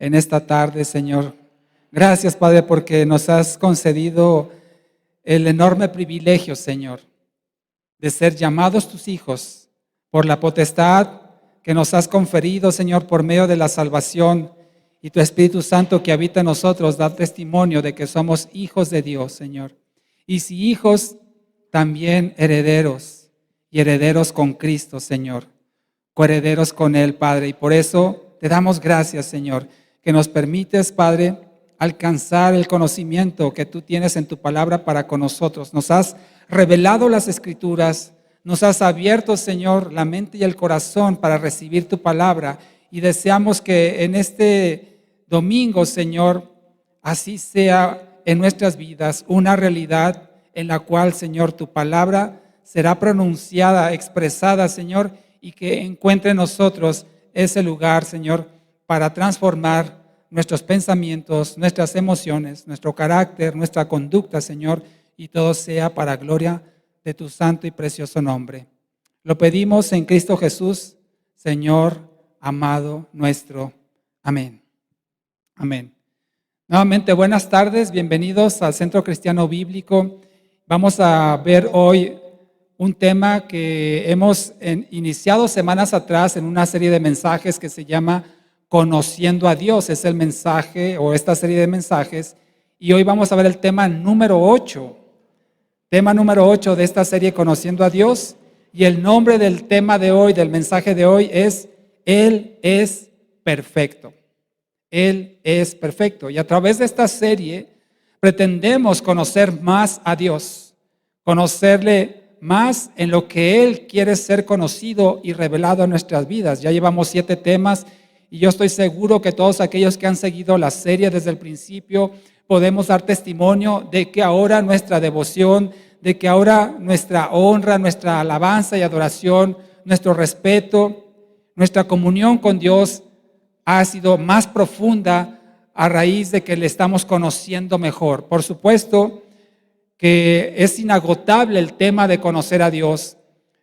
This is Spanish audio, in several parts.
en esta tarde, Señor. Gracias, Padre, porque nos has concedido el enorme privilegio, Señor, de ser llamados tus hijos por la potestad que nos has conferido, Señor, por medio de la salvación, y tu Espíritu Santo que habita en nosotros da testimonio de que somos hijos de Dios, Señor. Y si hijos, también herederos, y herederos con Cristo, Señor, coherederos con Él, Padre. Y por eso te damos gracias, Señor, que nos permites, Padre, alcanzar el conocimiento que tú tienes en tu palabra para con nosotros. Nos has revelado las Escrituras, nos has abierto, Señor, la mente y el corazón para recibir tu palabra, y deseamos que en este domingo, Señor, así sea en nuestras vidas, una realidad en la cual, Señor, tu palabra será pronunciada, expresada, Señor, y que encuentre en nosotros ese lugar, Señor, para transformar nuestros pensamientos, nuestras emociones, nuestro carácter, nuestra conducta, Señor, y todo sea para gloria de tu santo y precioso nombre. Lo pedimos en Cristo Jesús, Señor amado nuestro. Amén. Amén. Nuevamente, buenas tardes, bienvenidos al Centro Cristiano Bíblico. Vamos a ver hoy un tema que hemos iniciado semanas atrás en una serie de mensajes que se llama Conociendo a Dios. Es el mensaje o esta serie de mensajes. Y hoy vamos a ver el tema número 8. Tema número 8 de esta serie Conociendo a Dios. Y el nombre del tema de hoy, del mensaje de hoy, es Él es perfecto. Él es perfecto. Y a través de esta serie pretendemos conocer más a Dios, conocerle más en lo que Él quiere ser conocido y revelado en nuestras vidas. Ya llevamos 7 temas y yo estoy seguro que todos aquellos que han seguido la serie desde el principio podemos dar testimonio de que ahora nuestra devoción, de que ahora nuestra honra, nuestra alabanza y adoración, nuestro respeto, nuestra comunión con Dios ha sido más profunda a raíz de que le estamos conociendo mejor. Por supuesto que es inagotable el tema de conocer a Dios,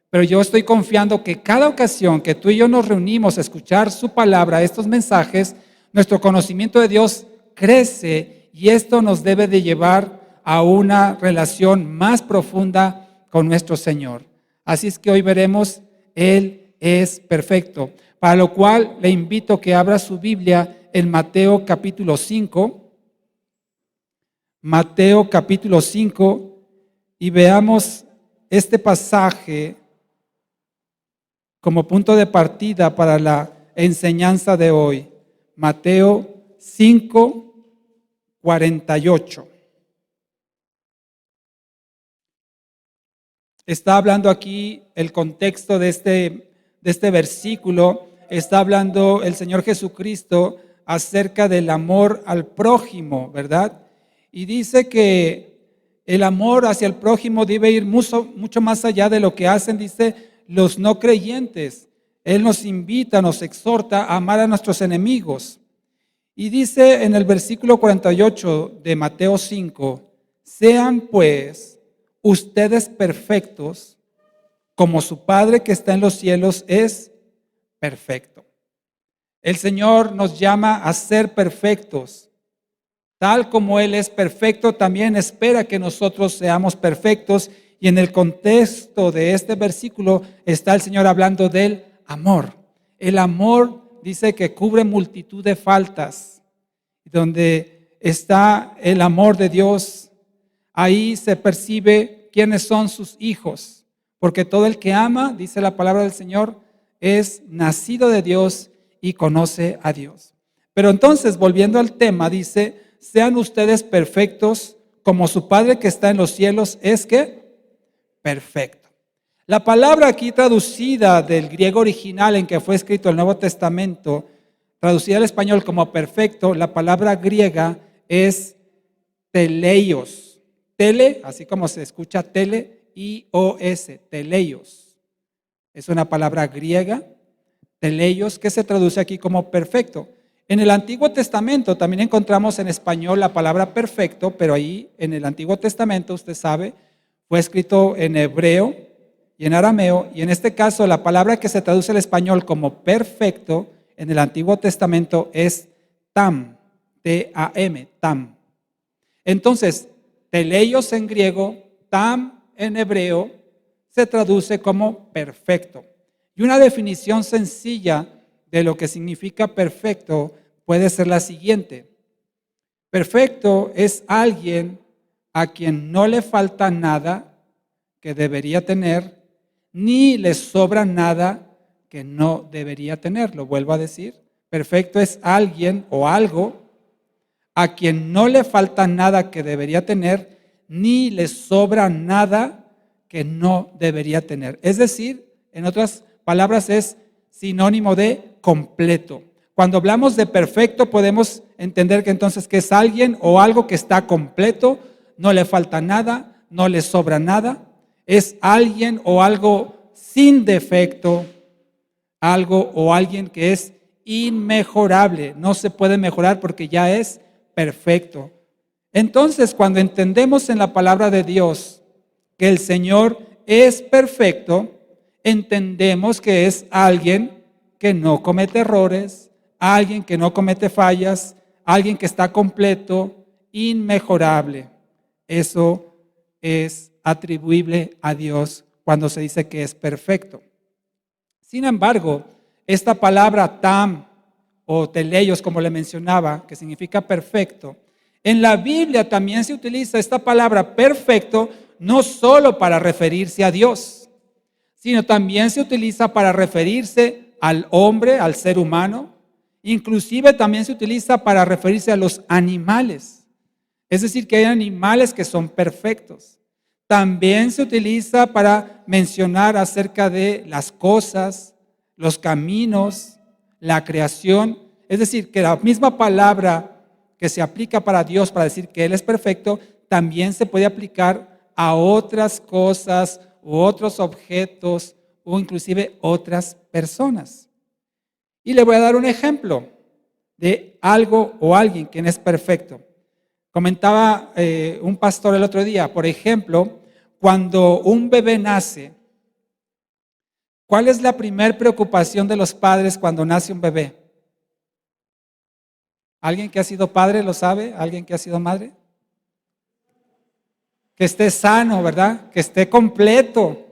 pero yo estoy confiando que cada ocasión que tú y yo nos reunimos a escuchar su palabra, estos mensajes, nuestro conocimiento de Dios crece y esto nos debe de llevar a una relación más profunda con nuestro Señor. Así es que hoy veremos, Él es perfecto, para lo cual le invito a que abra su Biblia en Mateo capítulo 5. Mateo capítulo 5 y veamos este pasaje como punto de partida para la enseñanza de hoy. Mateo 5, 48. Está hablando aquí el contexto de este versículo. Está hablando el Señor Jesucristo acerca del amor al prójimo, ¿verdad? Y dice que el amor hacia el prójimo debe ir mucho más allá de lo que hacen, dice, los no creyentes. Él nos invita, nos exhorta a amar a nuestros enemigos. Y dice en el versículo 48 de Mateo 5, sean pues ustedes perfectos como su Padre que está en los cielos es perfecto. El Señor nos llama a ser perfectos. Tal como Él es perfecto, también espera que nosotros seamos perfectos. Y en el contexto de este versículo está el Señor hablando del amor. El amor dice que cubre multitud de faltas. Donde está el amor de Dios, ahí se percibe quiénes son sus hijos. Porque todo el que ama, dice la palabra del Señor, es nacido de Dios y conoce a Dios. Pero entonces, volviendo al tema, dice, sean ustedes perfectos como su Padre que está en los cielos es que perfecto. La palabra aquí traducida del griego original en que fue escrito el Nuevo Testamento, traducida al español como perfecto, la palabra griega es teleios. Tele, así como se escucha tele, I-O-S, teleios. Es una palabra griega, teleios, que se traduce aquí como perfecto. En el Antiguo Testamento también encontramos en español la palabra perfecto, pero ahí en el Antiguo Testamento, usted sabe, fue escrito en hebreo y en arameo, y en este caso la palabra que se traduce al español como perfecto en el Antiguo Testamento es tam, T-A-M, tam. Entonces, teleios en griego, tam en hebreo, se traduce como perfecto. Y una definición sencilla de lo que significa perfecto puede ser la siguiente. Perfecto es alguien a quien no le falta nada que debería tener, ni le sobra nada que no debería tener. Lo vuelvo a decir. Perfecto es alguien o algo a quien no le falta nada que debería tener, ni le sobra nada que no debería tener. Es decir, en otras palabras, es sinónimo de completo. Cuando hablamos de perfecto, podemos entender que entonces que es alguien o algo que está completo, no le falta nada, no le sobra nada. Es alguien o algo sin defecto, algo o alguien que es inmejorable. No se puede mejorar porque ya es perfecto. Entonces, cuando entendemos en la palabra de Dios que el Señor es perfecto, entendemos que es alguien que no comete errores, alguien que no comete fallas, alguien que está completo, inmejorable. Eso es atribuible a Dios cuando se dice que es perfecto. Sin embargo, esta palabra tam o teleios, como le mencionaba, que significa perfecto, en la Biblia también se utiliza esta palabra perfecto no solo para referirse a Dios, sino también se utiliza para referirse al hombre, al ser humano. Inclusive también se utiliza para referirse a los animales. Es decir, que hay animales que son perfectos. También se utiliza para mencionar acerca de las cosas, los caminos, la creación. Es decir, que la misma palabra que se aplica para Dios para decir que Él es perfecto, también se puede aplicar a otras cosas u otros objetos o inclusive otras personas. Y le voy a dar un ejemplo de algo o alguien quien es perfecto. Comentaba un pastor el otro día, por ejemplo, cuando un bebé nace, ¿cuál es la primera preocupación de los padres cuando nace un bebé? ¿Alguien que ha sido padre lo sabe? ¿Alguien que ha sido madre? Que esté sano, ¿verdad? Que esté completo,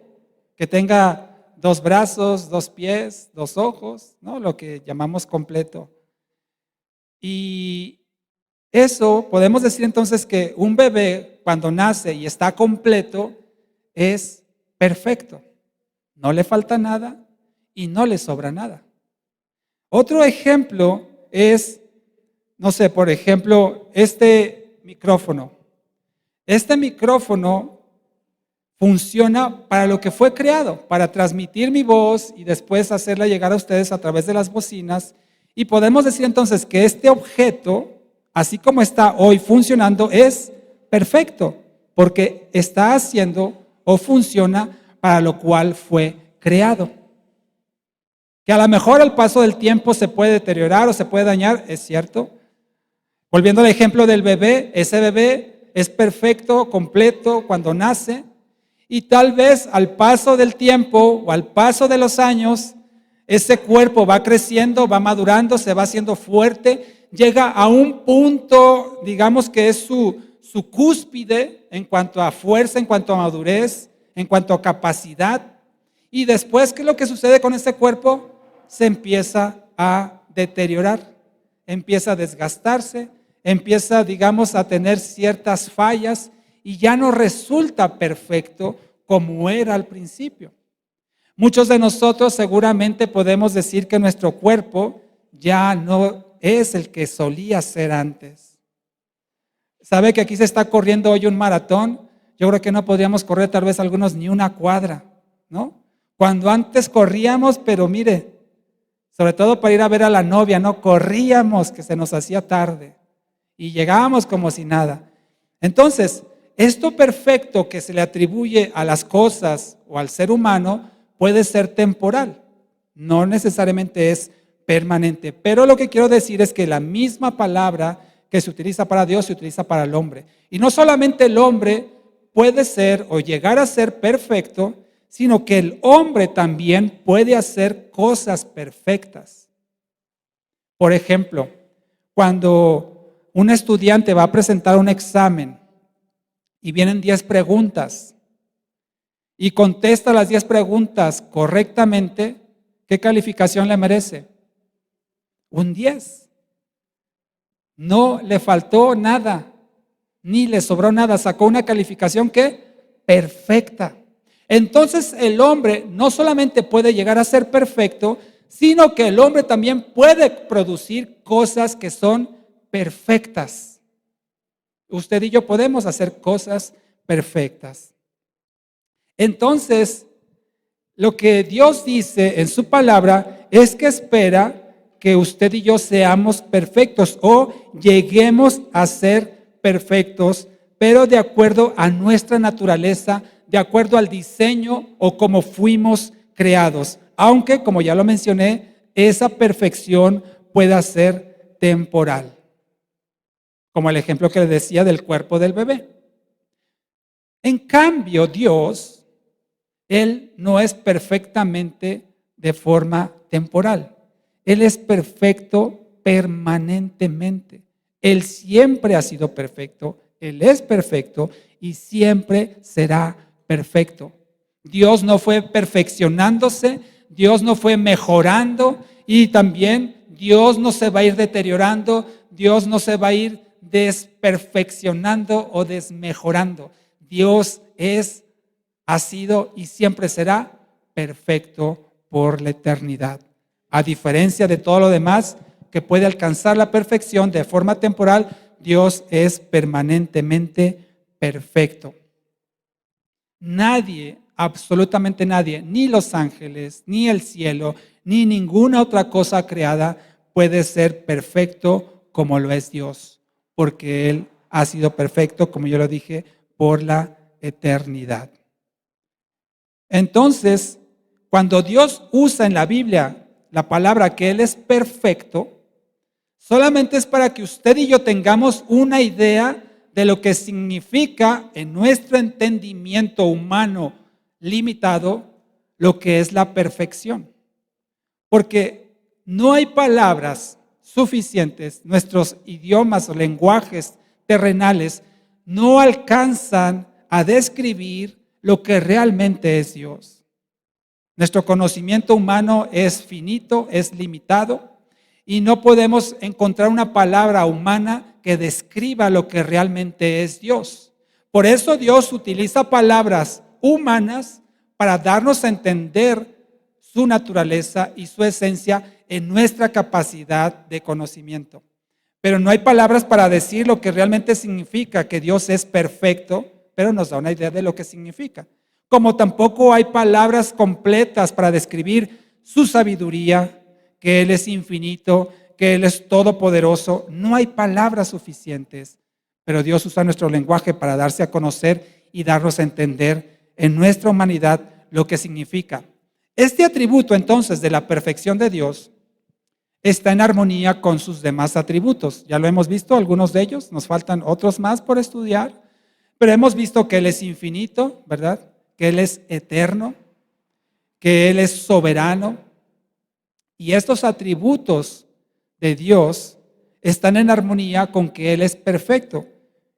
que tenga 2 brazos, 2 pies, 2 ojos, ¿no? Lo que llamamos completo. Y eso podemos decir entonces que un bebé cuando nace y está completo es perfecto. No le falta nada y no le sobra nada. Otro ejemplo es, no sé, por ejemplo, este micrófono. Este micrófono funciona para lo que fue creado, para transmitir mi voz y después hacerla llegar a ustedes a través de las bocinas. Y podemos decir entonces que este objeto, así como está hoy funcionando, es perfecto, porque está haciendo o funciona para lo cual fue creado. Que a lo mejor al paso del tiempo se puede deteriorar o se puede dañar, es cierto. Volviendo al ejemplo del bebé, ese bebé es perfecto, completo cuando nace, y tal vez al paso del tiempo o al paso de los años, ese cuerpo va creciendo, va madurando, se va haciendo fuerte, llega a un punto, digamos que es su cúspide en cuanto a fuerza, en cuanto a madurez, en cuanto a capacidad. Y después, ¿qué es lo que sucede con ese cuerpo? Se empieza a deteriorar, empieza a desgastarse, empieza, digamos, a tener ciertas fallas y ya no resulta perfecto como era al principio. Muchos de nosotros seguramente podemos decir que nuestro cuerpo ya no es el que solía ser antes. ¿Sabe que aquí se está corriendo hoy un maratón? Yo creo que no podríamos correr tal vez algunos ni una cuadra, ¿no? Cuando antes corríamos, pero mire, sobre todo para ir a ver a la novia, ¿no? Corríamos que se nos hacía tarde y llegábamos como si nada. Entonces, esto perfecto que se le atribuye a las cosas o al ser humano puede ser temporal, no necesariamente es permanente. Pero lo que quiero decir es que la misma palabra que se utiliza para Dios se utiliza para el hombre. Y no solamente el hombre puede ser o llegar a ser perfecto, sino que el hombre también puede hacer cosas perfectas. Por ejemplo, cuando un estudiante va a presentar un examen y vienen 10 preguntas y contesta las 10 preguntas correctamente, ¿qué calificación le merece? Un 10. No le faltó nada, ni le sobró nada, sacó una calificación que perfecta. Entonces el hombre no solamente puede llegar a ser perfecto, sino que el hombre también puede producir cosas que son perfectas. Usted y yo podemos hacer cosas perfectas. Entonces, lo que Dios dice en su palabra es que espera que usted y yo seamos perfectos o lleguemos a ser perfectos, pero de acuerdo a nuestra naturaleza, de acuerdo al diseño o como fuimos creados. Aunque, como ya lo mencioné, esa perfección pueda ser temporal. Como el ejemplo que le decía del cuerpo del bebé. En cambio, Dios, Él no es perfectamente de forma temporal. Él es perfecto permanentemente. Él siempre ha sido perfecto, Él es perfecto y siempre será perfecto. Dios no fue perfeccionándose, Dios no fue mejorando y también Dios no se va a ir deteriorando, Dios no se va a ir desperfeccionando o desmejorando. Dios ha sido y siempre será perfecto por la eternidad. A diferencia de todo lo demás que puede alcanzar la perfección de forma temporal, Dios es permanentemente perfecto. Nadie, absolutamente nadie, ni los ángeles, ni el cielo, ni ninguna otra cosa creada puede ser perfecto como lo es Dios, porque Él ha sido perfecto, como yo lo dije, por la eternidad. Entonces, cuando Dios usa en la Biblia la palabra que Él es perfecto, solamente es para que usted y yo tengamos una idea de lo que significa en nuestro entendimiento humano limitado lo que es la perfección. Porque no hay palabras suficientes, nuestros idiomas o lenguajes terrenales no alcanzan a describir lo que realmente es Dios. Nuestro conocimiento humano es finito, es limitado y no podemos encontrar una palabra humana que describa lo que realmente es Dios. Por eso Dios utiliza palabras humanas para darnos a entender su naturaleza y su esencia en nuestra capacidad de conocimiento. Pero no hay palabras para decir lo que realmente significa que Dios es perfecto, pero nos da una idea de lo que significa. Como tampoco hay palabras completas para describir su sabiduría, que Él es infinito, que Él es todopoderoso. No hay palabras suficientes, pero Dios usa nuestro lenguaje para darse a conocer y darnos a entender en nuestra humanidad lo que significa. Este atributo entonces de la perfección de Dios está en armonía con sus demás atributos. Ya lo hemos visto, algunos de ellos, nos faltan otros más por estudiar, pero hemos visto que Él es infinito, ¿verdad? Que Él es eterno, que Él es soberano. Y estos atributos de Dios están en armonía con que Él es perfecto.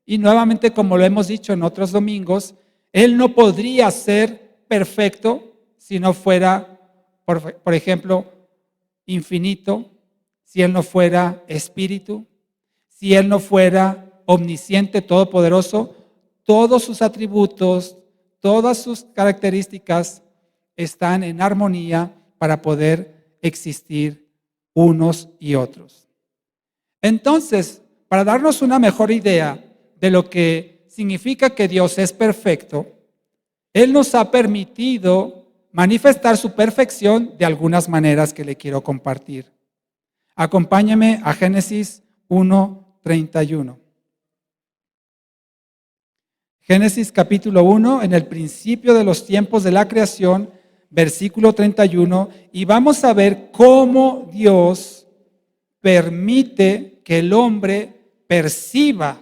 Y nuevamente, como lo hemos dicho en otros domingos, Él no podría ser perfecto si no fuera, por ejemplo, infinito, si Él no fuera espíritu, si Él no fuera omnisciente, todopoderoso. Todos sus atributos, todas sus características están en armonía para poder existir unos y otros. Entonces, para darnos una mejor idea de lo que significa que Dios es perfecto, Él nos ha permitido manifestar su perfección de algunas maneras que le quiero compartir. Acompáñame a Génesis 1:31. Génesis capítulo 1, en el principio de los tiempos de la creación, versículo 31, y vamos a ver cómo Dios permite que el hombre perciba,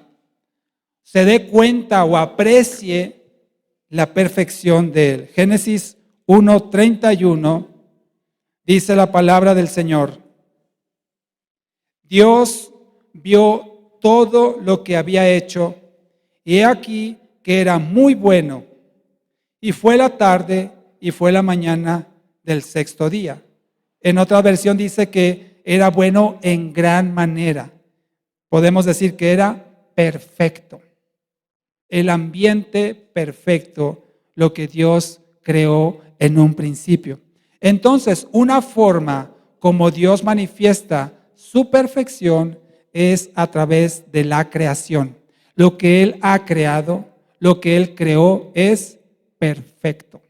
se dé cuenta o aprecie la perfección de Él. Génesis 1:31 dice la palabra del Señor: Dios vio todo lo que había hecho, y he aquí que era muy bueno. Y fue la tarde y fue la mañana del sexto día. En otra versión dice que era bueno en gran manera. Podemos decir que era perfecto. El ambiente perfecto, lo que Dios creó en un principio. Entonces, una forma como Dios manifiesta su perfección es a través de la creación. Lo que Él ha creado, lo que Él creó es perfecto.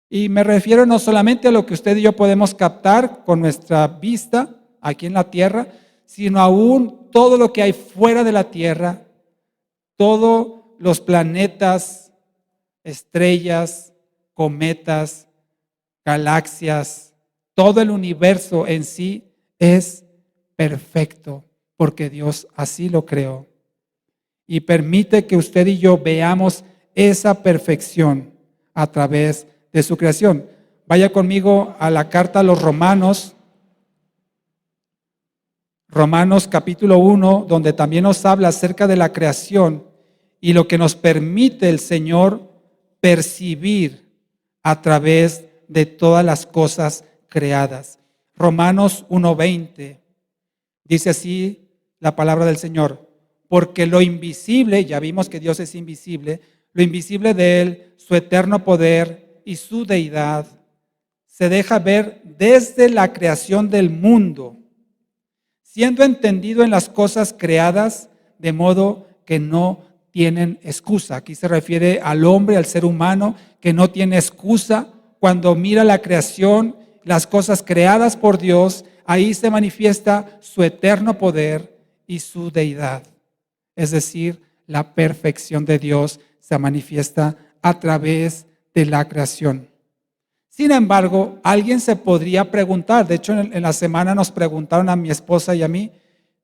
Y me refiero no solamente a lo que usted y yo podemos captar con nuestra vista aquí en la tierra, sino aún todo lo que hay fuera de la tierra, todos los planetas, estrellas, cometas, galaxias, todo el universo en sí es perfecto, porque Dios así lo creó. Y permite que usted y yo veamos esa perfección a través de su creación. Vaya conmigo a la carta a los Romanos, Romanos capítulo 1, donde también nos habla acerca de la creación y lo que nos permite el Señor percibir a través de todas las cosas creadas. Romanos 1:20 dice así la palabra del Señor: porque lo invisible, ya vimos que Dios es invisible, lo invisible de Él, su eterno poder y su deidad, se deja ver desde la creación del mundo, siendo entendido en las cosas creadas, de modo que no tienen excusa. Aquí se refiere al hombre, al ser humano, que no tiene excusa cuando mira la creación, las cosas creadas por Dios. Ahí se manifiesta su eterno poder y su deidad. Es decir, la perfección de Dios se manifiesta a través de la creación. Sin embargo, alguien se podría preguntar, de hecho en la semana nos preguntaron a mi esposa y a mí,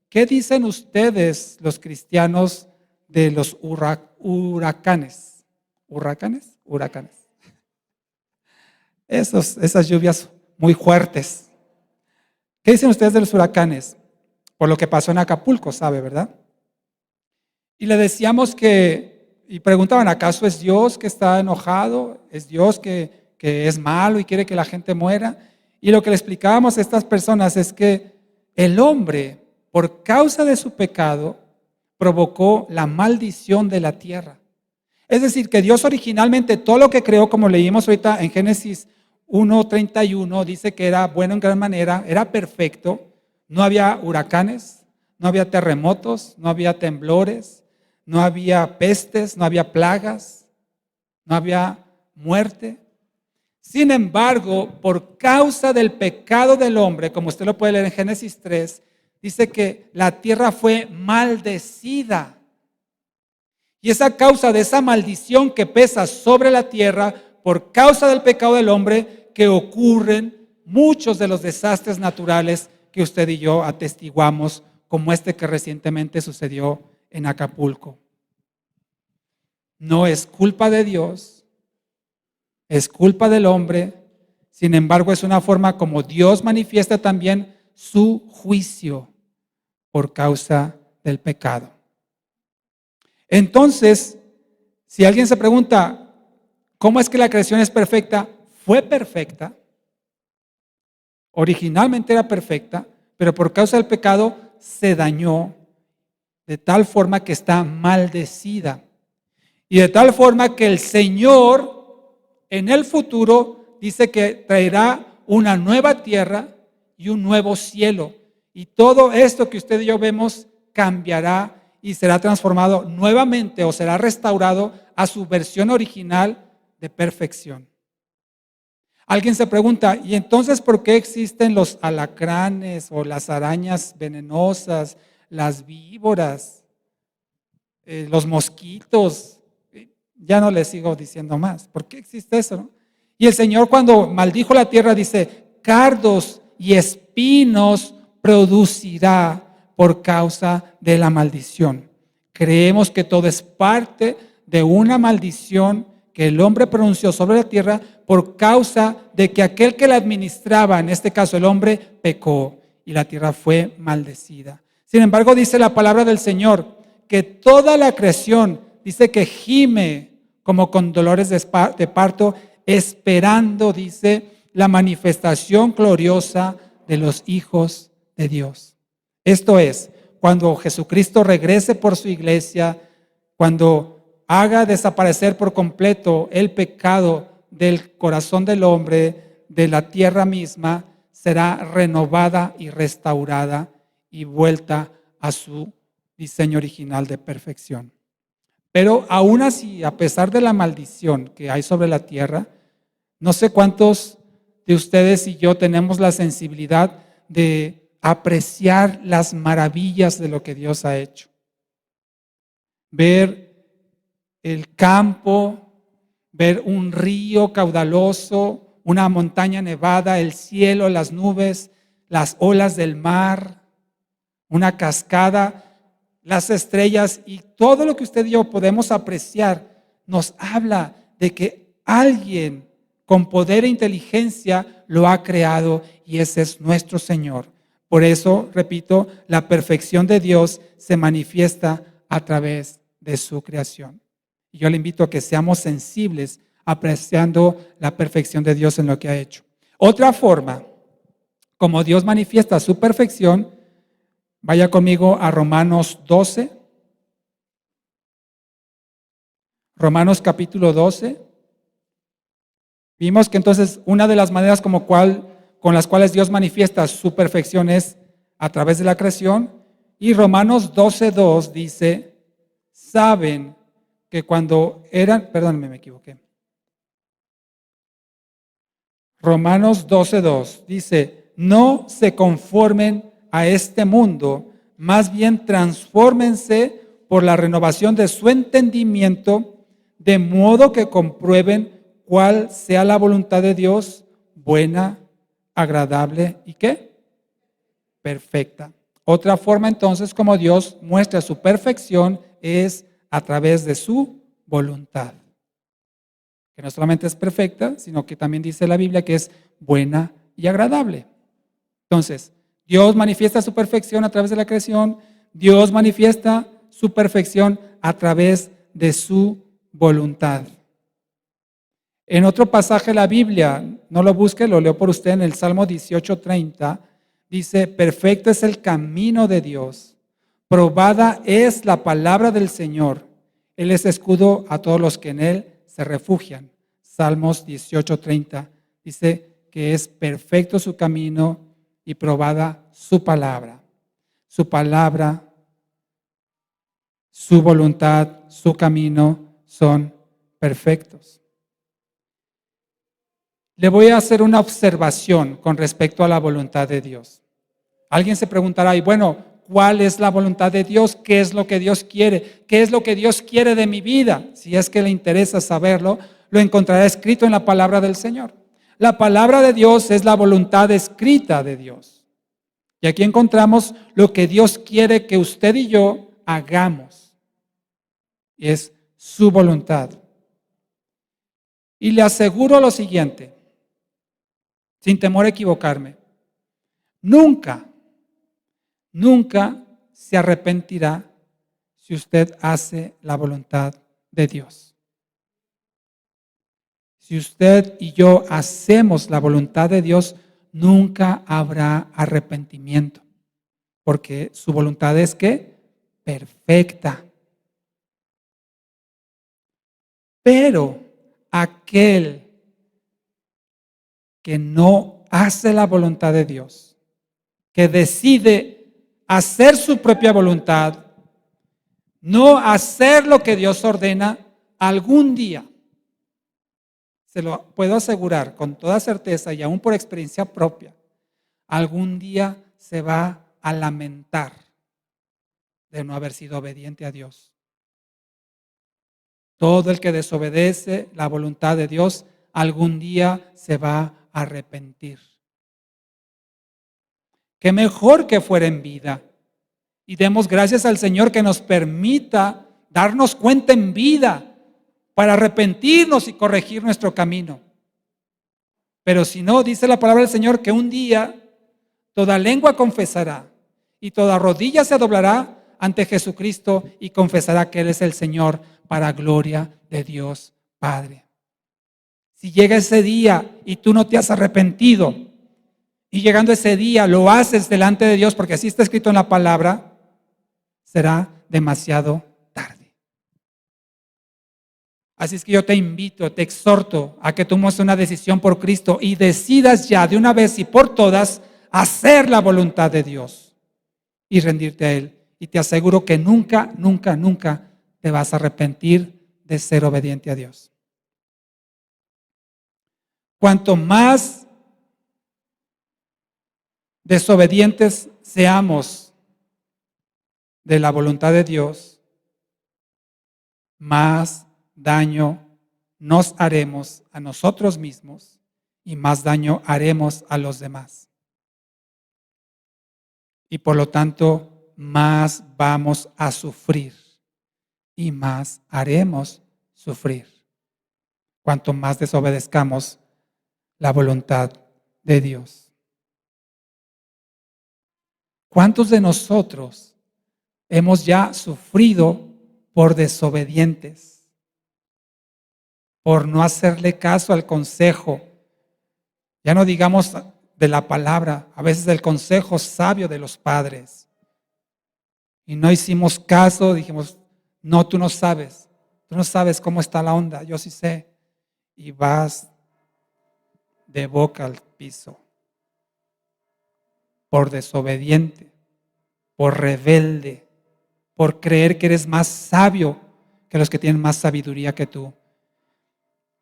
¿qué dicen ustedes los cristianos de los huracanes? ¿Huracanes? Huracanes. Esas lluvias muy fuertes. ¿Qué dicen ustedes de los huracanes? Por lo que pasó en Acapulco, ¿sabe, verdad? Y le decíamos y preguntaban, ¿acaso es Dios que está enojado? ¿Es Dios que es malo y quiere que la gente muera? Y lo que le explicábamos a estas personas es que el hombre, por causa de su pecado, provocó la maldición de la tierra. Es decir, que Dios originalmente todo lo que creó, como leímos ahorita en Génesis 1:31, dice que era bueno en gran manera, era perfecto, no había huracanes, no había terremotos, no había temblores, no había pestes, no había plagas, no había muerte. Sin embargo, por causa del pecado del hombre, como usted lo puede leer en Génesis 3, dice que la tierra fue maldecida. Y es a causa de esa maldición que pesa sobre la tierra, por causa del pecado del hombre, que ocurren muchos de los desastres naturales que usted y yo atestiguamos, como este que recientemente sucedió en Acapulco. No es culpa de Dios, es culpa del hombre. Sin embargo, es una forma como Dios manifiesta también su juicio por causa del pecado. Entonces, si alguien se pregunta, ¿cómo es que la creación es perfecta? Fue perfecta. Originalmente era perfecta, pero por causa del pecado se dañó de tal forma que está maldecida. Y de tal forma que el Señor en el futuro dice que traerá una nueva tierra y un nuevo cielo. Y todo esto que usted y yo vemos cambiará y será transformado nuevamente o será restaurado a su versión original de perfección. Alguien se pregunta, ¿y entonces por qué existen los alacranes o las arañas venenosas, las víboras, los mosquitos? Ya no les sigo diciendo más. ¿Por qué existe eso, no? Y el Señor, cuando maldijo la tierra, dice, cardos y espinos producirá por causa de la maldición. Creemos que todo es parte de una maldición que el hombre pronunció sobre la tierra por causa de que aquel que la administraba, en este caso el hombre, pecó y la tierra fue maldecida. Sin embargo, dice la palabra del Señor que toda la creación dice que gime como con dolores de parto, esperando, dice, la manifestación gloriosa de los hijos de Dios. Esto es, cuando Jesucristo regrese por su iglesia, cuando haga desaparecer por completo el pecado del corazón del hombre, de la tierra misma, será renovada y restaurada y vuelta a su diseño original de perfección. Pero aún así, a pesar de la maldición que hay sobre la tierra, no sé cuántos de ustedes y yo tenemos la sensibilidad de apreciar las maravillas de lo que Dios ha hecho. Ver el campo, ver un río caudaloso, una montaña nevada, el cielo, las nubes, las olas del mar, una cascada, las estrellas y todo lo que usted y yo podemos apreciar nos habla de que alguien con poder e inteligencia lo ha creado y ese es nuestro Señor. Por eso, repito, la perfección de Dios se manifiesta a través de su creación. Y yo le invito a que seamos sensibles apreciando la perfección de Dios en lo que ha hecho. Otra forma, como Dios manifiesta su perfección, vaya conmigo a Romanos 12. Romanos capítulo 12. Vimos que entonces una de las maneras con las cuales Dios manifiesta su perfección es a través de la creación. Y Romanos 12:2 dice, saben que cuando eran, perdónenme, me equivoqué. Romanos 12:2 dice, no se conformen a este mundo, más bien transfórmense por la renovación de su entendimiento, de modo que comprueben cuál sea la voluntad de Dios, buena, agradable y ¿qué? Perfecta. Otra forma entonces como Dios muestra su perfección es a través de su voluntad, que no solamente es perfecta, sino que también dice la Biblia que es buena y agradable. Entonces, Dios manifiesta su perfección a través de la creación, Dios manifiesta su perfección a través de su voluntad. En otro pasaje de la Biblia, no lo busque, lo leo por usted en el Salmo 18:30, dice, perfecto es el camino de Dios, probada es la palabra del Señor, Él es escudo a todos los que en Él se refugian. Salmos 18:30 dice que es perfecto su camino y probada su palabra. Su palabra, su voluntad, su camino son perfectos. Le voy a hacer una observación con respecto a la voluntad de Dios. Alguien se preguntará, y bueno, ¿cuál es la voluntad de Dios? ¿Qué es lo que Dios quiere? ¿Qué es lo que Dios quiere de mi vida? Si es que le interesa saberlo, lo encontrará escrito en la palabra del Señor. La palabra de Dios es la voluntad escrita de Dios. Y aquí encontramos lo que Dios quiere que usted y yo hagamos. Y es su voluntad. Y le aseguro lo siguiente, sin temor a equivocarme. Nunca se arrepentirá si usted hace la voluntad de Dios. Si usted y yo hacemos la voluntad de Dios, nunca habrá arrepentimiento, porque su voluntad es ¿qué? Perfecta. Pero aquel que no hace la voluntad de Dios, que decide hacer su propia voluntad, no hacer lo que Dios ordena, algún día, se lo puedo asegurar con toda certeza y aún por experiencia propia, algún día se va a lamentar de no haber sido obediente a Dios. Todo el que desobedece la voluntad de Dios, algún día se va a arrepentir. Qué mejor que fuera en vida. Y demos gracias al Señor que nos permita darnos cuenta en vida para arrepentirnos y corregir nuestro camino. Pero si no, dice la palabra del Señor que un día toda lengua confesará y toda rodilla se doblará ante Jesucristo y confesará que Él es el Señor para gloria de Dios Padre. Si llega ese día y tú no te has arrepentido, y llegando ese día lo haces delante de Dios, porque así está escrito en la palabra, será demasiado tarde. Así es que yo te invito, te exhorto a que tomes una decisión por Cristo y decidas ya de una vez y por todas hacer la voluntad de Dios y rendirte a Él. Y te aseguro que nunca, nunca, nunca te vas a arrepentir de ser obediente a Dios. Cuanto más desobedientes seamos de la voluntad de Dios, más daño nos haremos a nosotros mismos y más daño haremos a los demás. Y por lo tanto, más vamos a sufrir y más haremos sufrir. Cuanto más desobedezcamos la voluntad de Dios. ¿Cuántos de nosotros hemos ya sufrido por desobedientes? Por no hacerle caso al consejo. Ya no digamos de la palabra, a veces del consejo sabio de los padres. Y no hicimos caso, dijimos, no, tú no sabes cómo está la onda, yo sí sé. Y vas de boca al piso. Por desobediente, por rebelde, por creer que eres más sabio que los que tienen más sabiduría que tú.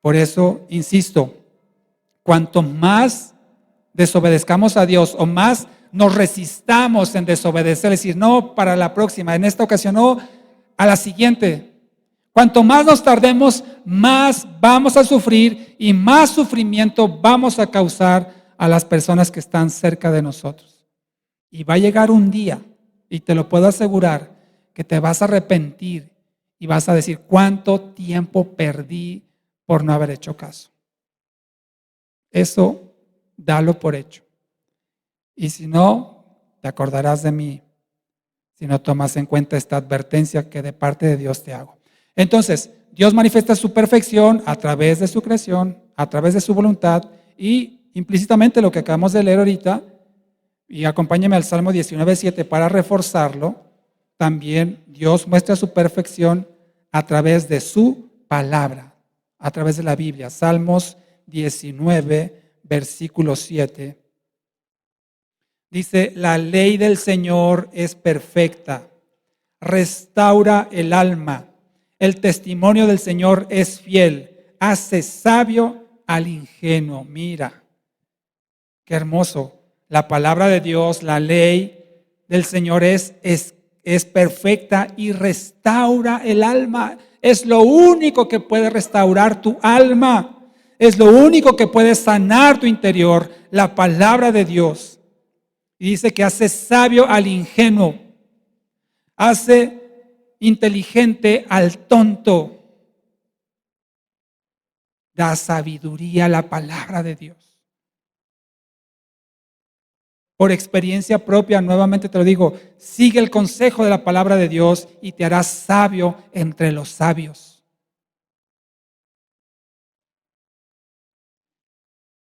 Por eso, insisto, cuanto más desobedezcamos a Dios o más nos resistamos en desobedecer, es decir, no para la próxima, en esta ocasión no, a la siguiente. Cuanto más nos tardemos, más vamos a sufrir y más sufrimiento vamos a causar a las personas que están cerca de nosotros. Y va a llegar un día, y te lo puedo asegurar, que te vas a arrepentir y vas a decir, ¿cuánto tiempo perdí por no haber hecho caso? Eso, dalo por hecho. Y si no, te acordarás de mí, si no tomas en cuenta esta advertencia que de parte de Dios te hago. Entonces, Dios manifiesta su perfección a través de su creación, a través de su voluntad y implícitamente lo que acabamos de leer ahorita. Y acompáñame al Salmo 19:7 para reforzarlo. También Dios muestra su perfección a través de su palabra, a través de la Biblia. Salmos 19, versículo 7. Dice, la ley del Señor es perfecta, restaura el alma. El testimonio del Señor es fiel, hace sabio al ingenuo. Mira, qué hermoso. La palabra de Dios, la ley del Señor es perfecta y restaura el alma. Es lo único que puede restaurar tu alma. Es lo único que puede sanar tu interior, la palabra de Dios. Y dice que hace sabio al ingenuo, hace inteligente al tonto. Da sabiduría a la palabra de Dios. Por experiencia propia, nuevamente te lo digo, sigue el consejo de la palabra de Dios y te harás sabio entre los sabios.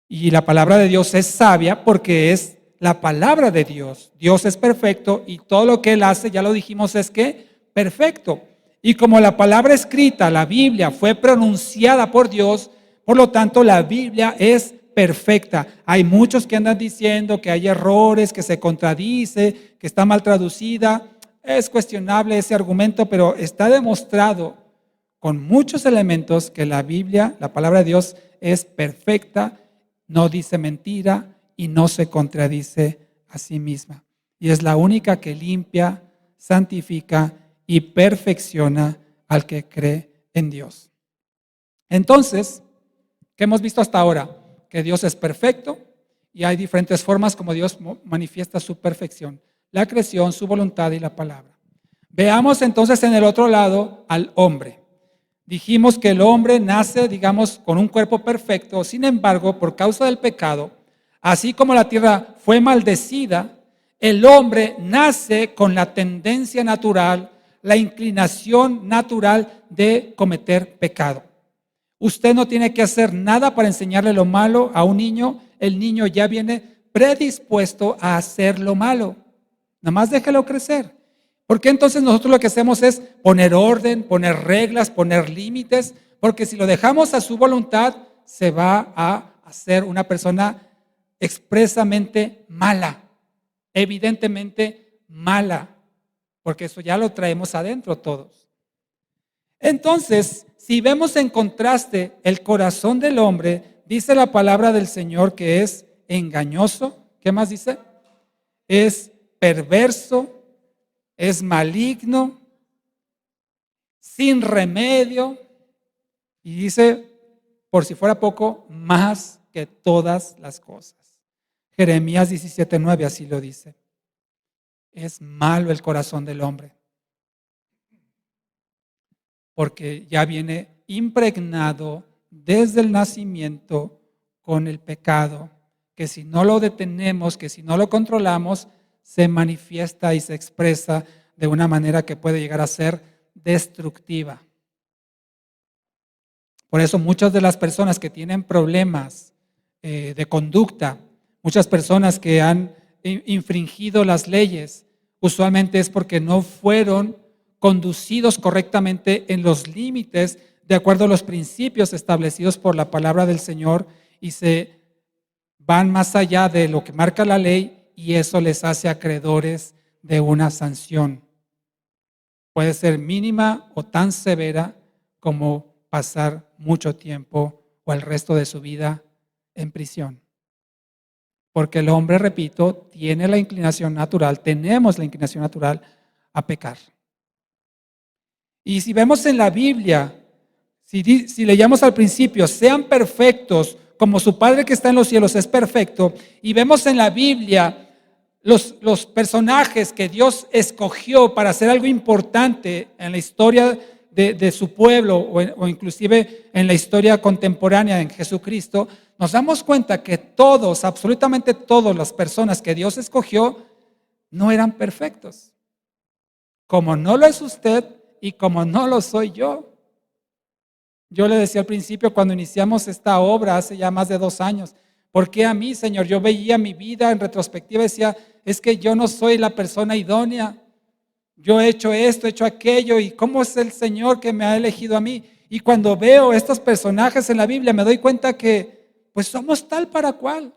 Y la palabra de Dios es sabia porque es la palabra de Dios. Dios es perfecto y todo lo que Él hace, ya lo dijimos, es que perfecto. Y como la palabra escrita, la Biblia, fue pronunciada por Dios, por lo tanto la Biblia es perfecta. Hay muchos que andan diciendo que hay errores, que se contradice, que está mal traducida. Es cuestionable ese argumento, pero está demostrado con muchos elementos que la Biblia, la palabra de Dios, es perfecta, no dice mentira y no se contradice a sí misma. Y es la única que limpia, santifica y perfecciona al que cree en Dios. Entonces, ¿qué hemos visto hasta ahora? Que Dios es perfecto y hay diferentes formas como Dios manifiesta su perfección: la creación, su voluntad y la palabra. Veamos entonces en el otro lado al hombre. Dijimos que el hombre nace, digamos, con un cuerpo perfecto. Sin embargo, por causa del pecado, así como la tierra fue maldecida, El hombre nace con la tendencia natural, la inclinación natural de cometer pecado. Usted no tiene que hacer nada para enseñarle lo malo a un niño. El niño ya viene predispuesto a hacer lo malo. Nada más déjelo crecer. Porque entonces nosotros lo que hacemos es poner orden, poner reglas, poner límites, porque si lo dejamos a su voluntad, se va a hacer una persona expresamente mala, evidentemente mala, porque eso ya lo traemos adentro todos. Entonces, si vemos en contraste el corazón del hombre, dice la palabra del Señor que es engañoso. ¿Qué más dice? Es perverso, es maligno, sin remedio, y dice, por si fuera poco, más que todas las cosas. Jeremías 17:9 así lo dice. Es malo el corazón del hombre, porque ya viene impregnado desde el nacimiento con el pecado, que si no lo detenemos, que si no lo controlamos, se manifiesta y se expresa de una manera que puede llegar a ser destructiva. Por eso muchas de las personas que tienen problemas de conducta, muchas personas que han infringido las leyes, usualmente es porque no fueron conducidos correctamente en los límites de acuerdo a los principios establecidos por la palabra del Señor y se van más allá de lo que marca la ley y eso les hace acreedores de una sanción. Puede ser mínima o tan severa como pasar mucho tiempo o el resto de su vida en prisión. Porque el hombre, repito, tiene la inclinación natural, tenemos la inclinación natural a pecar. Y si vemos en la Biblia, si leíamos al principio, sean perfectos como su Padre que está en los cielos es perfecto, y vemos en la Biblia los personajes que Dios escogió para hacer algo importante en la historia de su pueblo o inclusive en la historia contemporánea en Jesucristo, nos damos cuenta que todos, absolutamente todas las personas que Dios escogió no eran perfectos. Como no lo es usted y como no lo soy yo. Yo le decía al principio cuando iniciamos esta obra hace ya más de 2 años, ¿por qué a mí, Señor? Yo veía mi vida en retrospectiva y decía, es que yo no soy la persona idónea. Yo he hecho esto, he hecho aquello, y cómo es el Señor que me ha elegido a mí. Y cuando veo estos personajes en la Biblia me doy cuenta que pues somos tal para cual.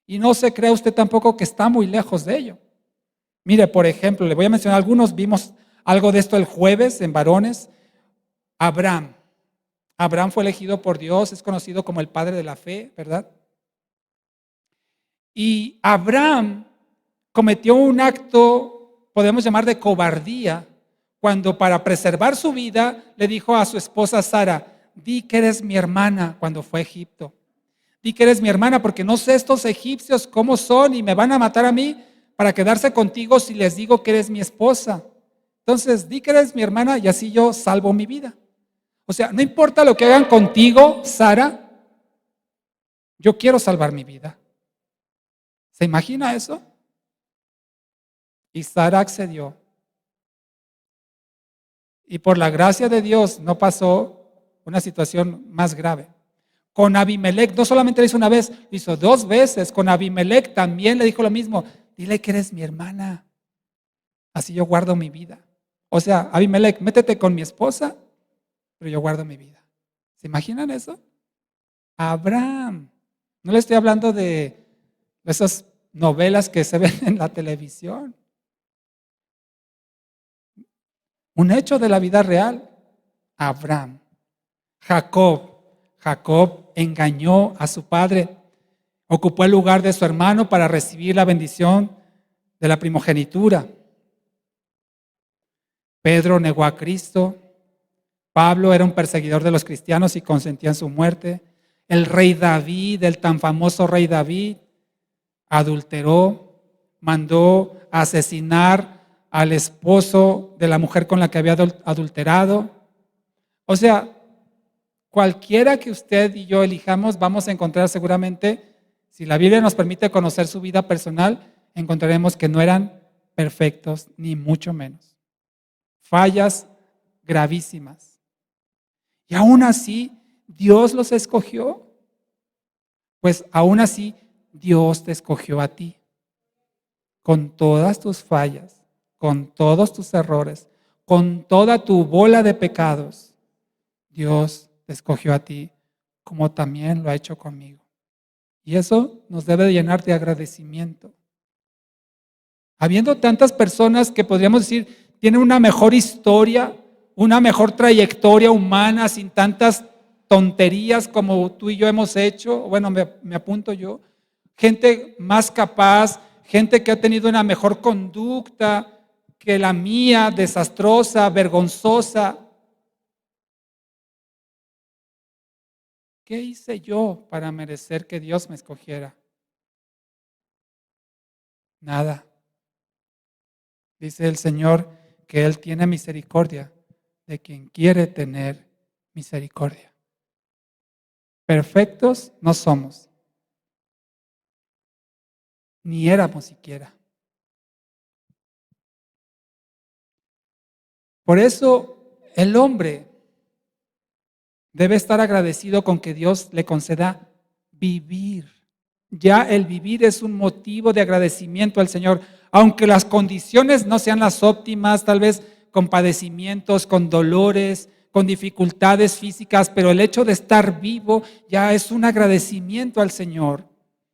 Y no se crea usted tampoco que está muy lejos de ello. Mire, por ejemplo, le voy a mencionar algunos, vimos algo de esto el jueves en varones. Abraham. Abraham fue elegido por Dios, es conocido como el padre de la fe, ¿verdad? Y Abraham cometió un acto, podemos llamar de cobardía, cuando para preservar su vida le dijo a su esposa Sara, di que eres mi hermana cuando fue a Egipto. Di que eres mi hermana porque no sé estos egipcios cómo son y me van a matar a mí para quedarse contigo si les digo que eres mi esposa. Entonces, di que eres mi hermana y así yo salvo mi vida. O sea, no importa lo que hagan contigo, Sara, yo quiero salvar mi vida. ¿Se imagina eso? Y Sara accedió. Y por la gracia de Dios no pasó una situación más grave. Con Abimelech, no solamente lo hizo una vez, lo hizo 2 veces. Con Abimelech también le dijo lo mismo. Dile que eres mi hermana. Así yo guardo mi vida. O sea, Abimelech, métete con mi esposa, pero yo guardo mi vida. ¿Se imaginan eso? Abraham. No le estoy hablando de esas novelas que se ven en la televisión. Un hecho de la vida real. Abraham. Jacob. Jacob engañó a su padre. Ocupó el lugar de su hermano para recibir la bendición de la primogenitura. Pedro negó a Cristo. Pablo era un perseguidor de los cristianos y consentía en su muerte. El rey David, el tan famoso rey David, adulteró, mandó a asesinar al esposo de la mujer con la que había adulterado. O sea, cualquiera que usted y yo elijamos, vamos a encontrar seguramente, si la Biblia nos permite conocer su vida personal, encontraremos que no eran perfectos, ni mucho menos. Fallas gravísimas. Y aún así, Dios los escogió. Pues aún así, Dios te escogió a ti. Con todas tus fallas, con todos tus errores, con toda tu bola de pecados, Dios te escogió a ti, como también lo ha hecho conmigo. Y eso nos debe de llenar de agradecimiento. Habiendo tantas personas que podríamos decir tienen una mejor historia, una mejor trayectoria humana, sin tantas tonterías como tú y yo hemos hecho, bueno, me apunto yo, gente más capaz, gente que ha tenido una mejor conducta que la mía, desastrosa, vergonzosa. ¿Qué hice yo para merecer que Dios me escogiera? Nada. Dice el Señor que Él tiene misericordia de quien quiere tener misericordia. Perfectos no somos, ni éramos siquiera. Por eso el hombre debe estar agradecido con que Dios le conceda vivir. Ya el vivir es un motivo de agradecimiento al Señor, aunque las condiciones no sean las óptimas, tal vez con padecimientos, con dolores, con dificultades físicas, pero el hecho de estar vivo ya es un agradecimiento al Señor,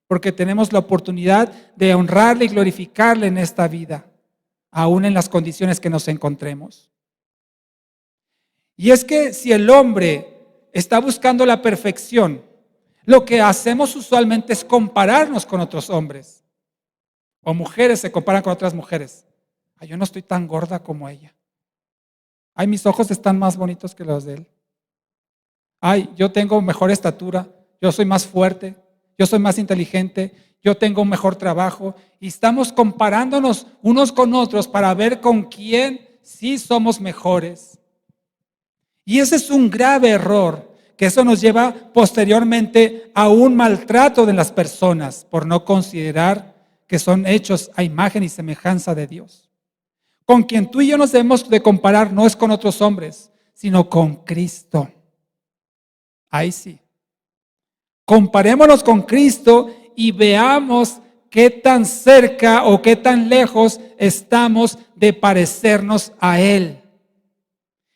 porque tenemos la oportunidad de honrarle y glorificarle en esta vida, aún en las condiciones que nos encontremos. Y es que si el hombre está buscando la perfección, lo que hacemos usualmente es compararnos con otros hombres. O mujeres se comparan con otras mujeres. Ay, yo no estoy tan gorda como ella. Ay, mis ojos están más bonitos que los de él. Ay, yo tengo mejor estatura, yo soy más fuerte, yo soy más inteligente, yo tengo un mejor trabajo. Y estamos comparándonos unos con otros para ver con quién sí somos mejores. Y ese es un grave error, que eso nos lleva posteriormente a un maltrato de las personas por no considerar que son hechos a imagen y semejanza de Dios. Con quien tú y yo nos debemos de comparar no es con otros hombres, sino con Cristo. Ahí sí. Comparémonos con Cristo y veamos qué tan cerca o qué tan lejos estamos de parecernos a Él.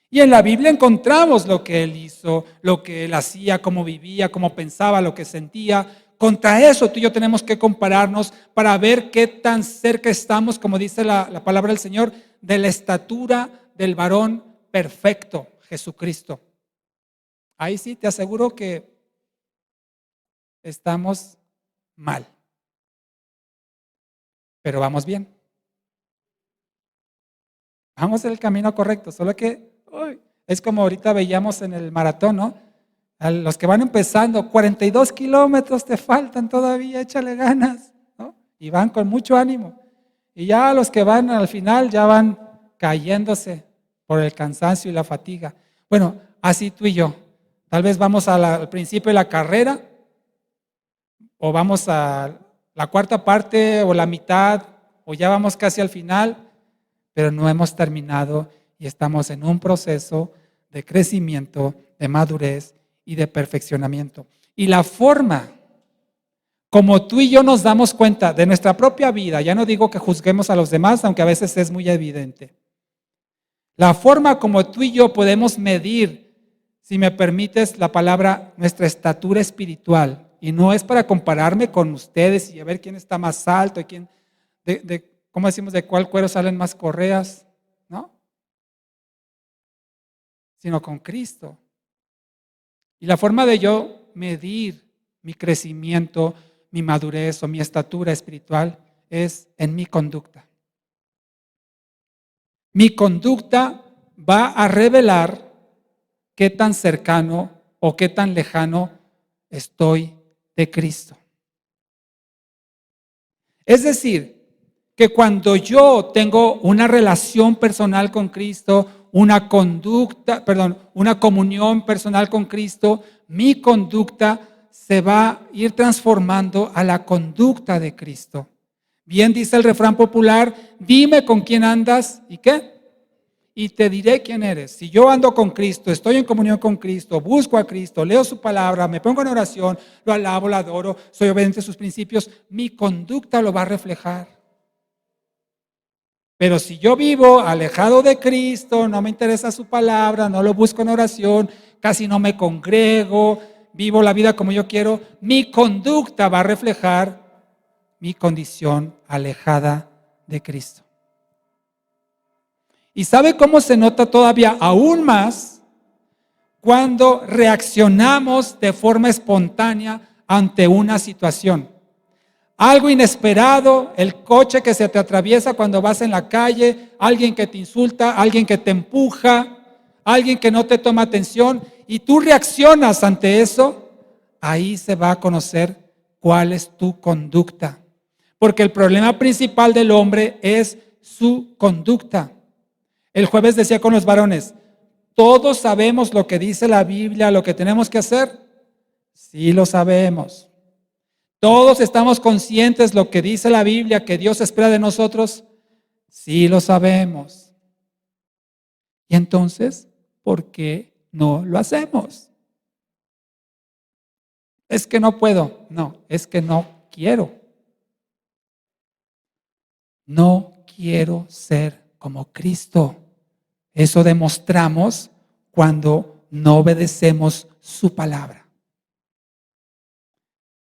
Y en la Biblia encontramos lo que Él hizo, lo que Él hacía, cómo vivía, cómo pensaba, lo que sentía. Contra eso tú y yo tenemos que compararnos para ver qué tan cerca estamos, como dice la palabra del Señor, de la estatura del varón perfecto, Jesucristo. Ahí sí te aseguro que estamos mal, pero vamos bien. Vamos en el camino correcto, solo que es como ahorita veíamos en el maratón, ¿no? A los que van empezando, 42 kilómetros te faltan todavía, échale ganas, ¿no? Y van con mucho ánimo. Y ya los que van al final ya van cayéndose por el cansancio y la fatiga. Bueno, así tú y yo. Tal vez vamos al principio de la carrera o vamos a la cuarta parte o la mitad o ya vamos casi al final, pero no hemos terminado y estamos en un proceso de crecimiento, de madurez y de perfeccionamiento. Y la forma como tú y yo nos damos cuenta de nuestra propia vida, ya no digo que juzguemos a los demás, aunque a veces es muy evidente. La forma como tú y yo podemos medir, si me permites la palabra, nuestra estatura espiritual, y no es para compararme con ustedes y a ver quién está más alto y quién, ¿cómo decimos? De cuál cuero salen más correas, ¿no? Sino con Cristo. Y la forma de yo medir mi crecimiento, mi madurez o mi estatura espiritual es en mi conducta. Mi conducta va a revelar qué tan cercano o qué tan lejano estoy de Cristo. Es decir, que cuando yo tengo una relación personal con Cristo, una comunión personal con Cristo, mi conducta se va a ir transformando a la conducta de Cristo. Bien dice el refrán popular, dime con quién andas y qué, y te diré quién eres. Si yo ando con Cristo, estoy en comunión con Cristo, busco a Cristo, leo su palabra, me pongo en oración, lo alabo, lo adoro, soy obediente a sus principios, mi conducta lo va a reflejar. Pero si yo vivo alejado de Cristo, no me interesa su palabra, no lo busco en oración, casi no me congrego, vivo la vida como yo quiero, mi conducta va a reflejar mi condición alejada de Cristo. ¿Y sabe cómo se nota todavía aún más? Cuando reaccionamos de forma espontánea ante una situación. Algo inesperado, el coche que se te atraviesa cuando vas en la calle, alguien que te insulta, alguien que te empuja, alguien que no te toma atención y tú reaccionas ante eso, ahí se va a conocer cuál es tu conducta. Porque el problema principal del hombre es su conducta. El jueves decía con los varones, ¿todos sabemos lo que dice la Biblia, lo que tenemos que hacer? Sí lo sabemos. ¿Todos estamos conscientes de lo que dice la Biblia, que Dios espera de nosotros? Sí lo sabemos. Y entonces, ¿por qué no lo hacemos? Es que no puedo. No, es que no quiero. No quiero ser como Cristo. Eso demostramos cuando no obedecemos su palabra.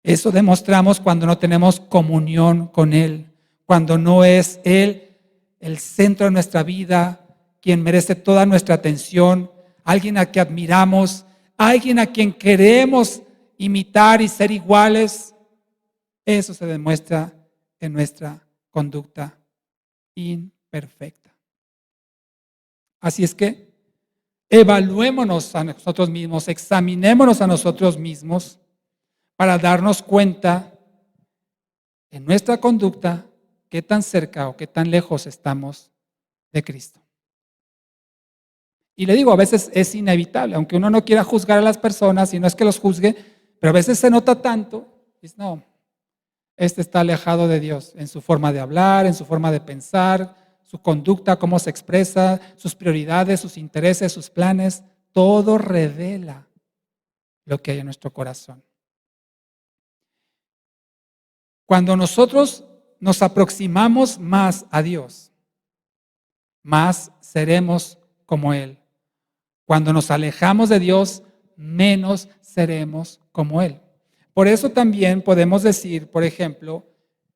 Eso demostramos cuando no tenemos comunión con Él, cuando no es Él el centro de nuestra vida, quien merece toda nuestra atención, alguien a quien admiramos, alguien a quien queremos imitar y ser iguales. Eso se demuestra en nuestra conducta imperfecta. Así es que evaluémonos a nosotros mismos, examinémonos a nosotros mismos para darnos cuenta en nuestra conducta qué tan cerca o qué tan lejos estamos de Cristo. Y le digo, a veces es inevitable, aunque uno no quiera juzgar a las personas, y no es que los juzgue, pero a veces se nota tanto, dice, no, este está alejado de Dios en su forma de hablar, en su forma de pensar, su conducta, cómo se expresa, sus prioridades, sus intereses, sus planes, todo revela lo que hay en nuestro corazón. Cuando nosotros nos aproximamos más a Dios, más seremos como Él. Cuando nos alejamos de Dios, menos seremos como Él. Por eso también podemos decir, por ejemplo,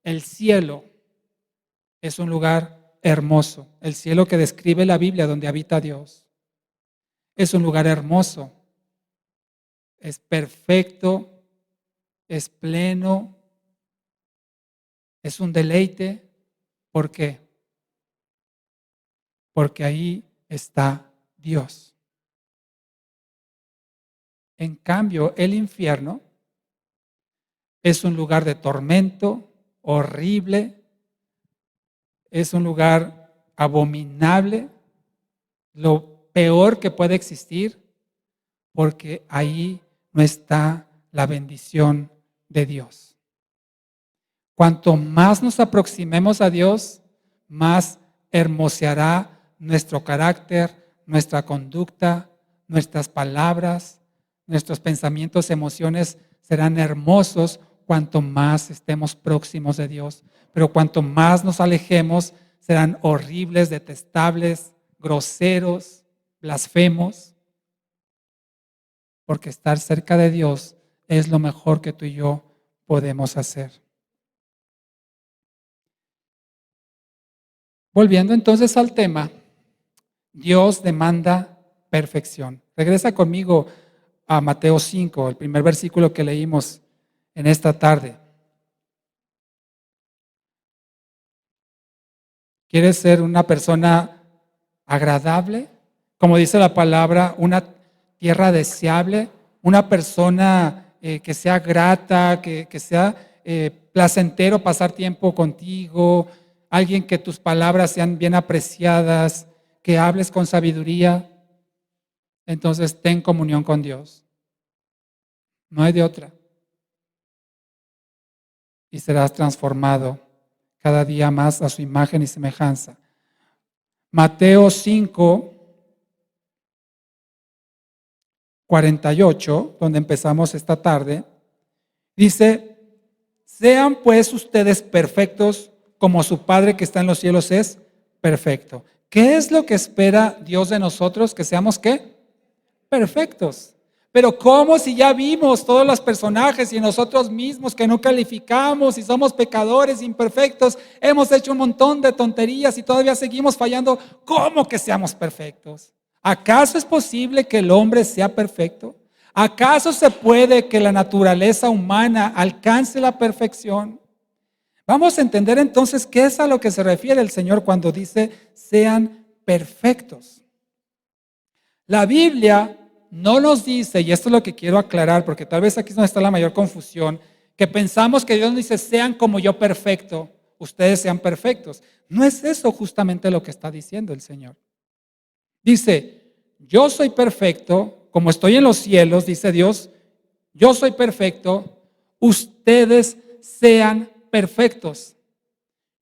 el cielo es un lugar hermoso. El cielo que describe la Biblia donde habita Dios. Es un lugar hermoso. Es perfecto, es pleno, es un deleite. ¿Por qué? Porque ahí está Dios. En cambio, el infierno es un lugar de tormento, horrible, es un lugar abominable, lo peor que puede existir, porque ahí no está la bendición de Dios. Cuanto más nos aproximemos a Dios, más hermoseará nuestro carácter, nuestra conducta, nuestras palabras, nuestros pensamientos, emociones serán hermosos cuanto más estemos próximos de Dios. Pero cuanto más nos alejemos, serán horribles, detestables, groseros, blasfemos. Porque estar cerca de Dios es lo mejor que tú y yo podemos hacer. Volviendo entonces al tema, Dios demanda perfección. Regresa conmigo a Mateo 5, el primer versículo que leímos en esta tarde. ¿Quieres ser una persona agradable? Como dice la palabra, una tierra deseable, una persona que sea grata, que sea placentero pasar tiempo contigo, alguien que tus palabras sean bien apreciadas, que hables con sabiduría. Entonces ten comunión con Dios. No hay de otra. Y serás transformado cada día más a su imagen y semejanza. Mateo 5, 48, donde empezamos esta tarde, dice: sean pues ustedes perfectos como su Padre que está en los cielos es perfecto. ¿Qué es lo que espera Dios de nosotros? Que seamos ¿qué? Perfectos. Pero ¿cómo si ya vimos todos los personajes y nosotros mismos que no calificamos y somos pecadores imperfectos, hemos hecho un montón de tonterías y todavía seguimos fallando? ¿Cómo que seamos perfectos? ¿Acaso es posible que el hombre sea perfecto? ¿Acaso se puede que la naturaleza humana alcance la perfección? Vamos a entender entonces qué es a lo que se refiere el Señor cuando dice sean perfectos. La Biblia no nos dice, y esto es lo que quiero aclarar, porque tal vez aquí es donde está la mayor confusión, que pensamos que Dios nos dice sean como yo perfecto, ustedes sean perfectos. No es eso justamente lo que está diciendo el Señor. Dice, yo soy perfecto, como estoy en los cielos, dice Dios, yo soy perfecto, ustedes sean perfectos.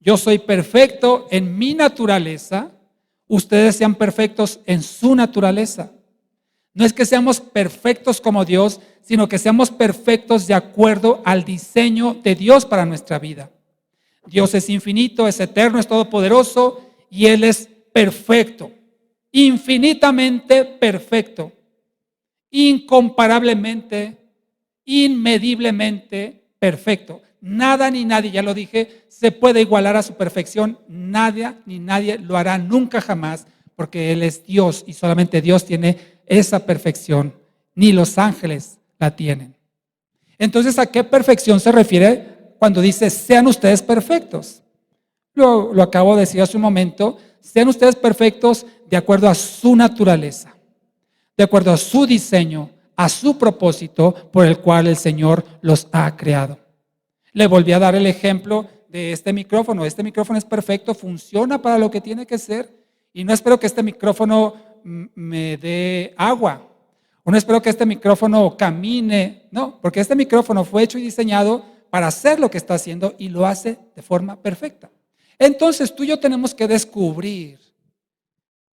Yo soy perfecto en mi naturaleza, ustedes sean perfectos en su naturaleza. No es que seamos perfectos como Dios, sino que seamos perfectos de acuerdo al diseño de Dios para nuestra vida. Dios es infinito, es eterno, es todopoderoso y Él es perfecto, infinitamente perfecto, incomparablemente, inmediblemente perfecto. Nada ni nadie, ya lo dije, se puede igualar a su perfección. Nadie ni nadie lo hará nunca jamás, porque Él es Dios y solamente Dios tiene esa perfección. Ni los ángeles la tienen. Entonces, ¿a qué perfección se refiere cuando dice sean ustedes perfectos? Lo acabo de decir hace un momento. Sean ustedes perfectos de acuerdo a su naturaleza, de acuerdo a su diseño, a su propósito por el cual el Señor los ha creado. Le volví a dar el ejemplo de este micrófono. Este micrófono es perfecto, funciona para lo que tiene que ser y no espero que este micrófono me dé agua o no espero que este micrófono camine, no, porque este micrófono fue hecho y diseñado para hacer lo que está haciendo y lo hace de forma perfecta. Entonces tú y yo tenemos que descubrir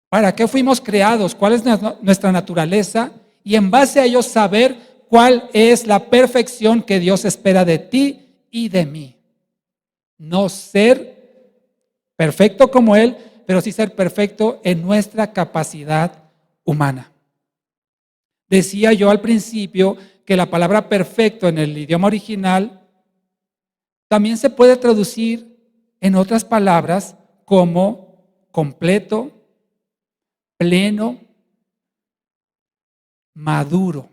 para qué fuimos creados, cuál es nuestra naturaleza y en base a ello saber cuál es la perfección que Dios espera de ti y de mí. No ser perfecto como Él, pero sí ser perfecto en nuestra capacidad humana. Decía yo al principio que la palabra perfecto en el idioma original también se puede traducir en otras palabras como completo, pleno, maduro.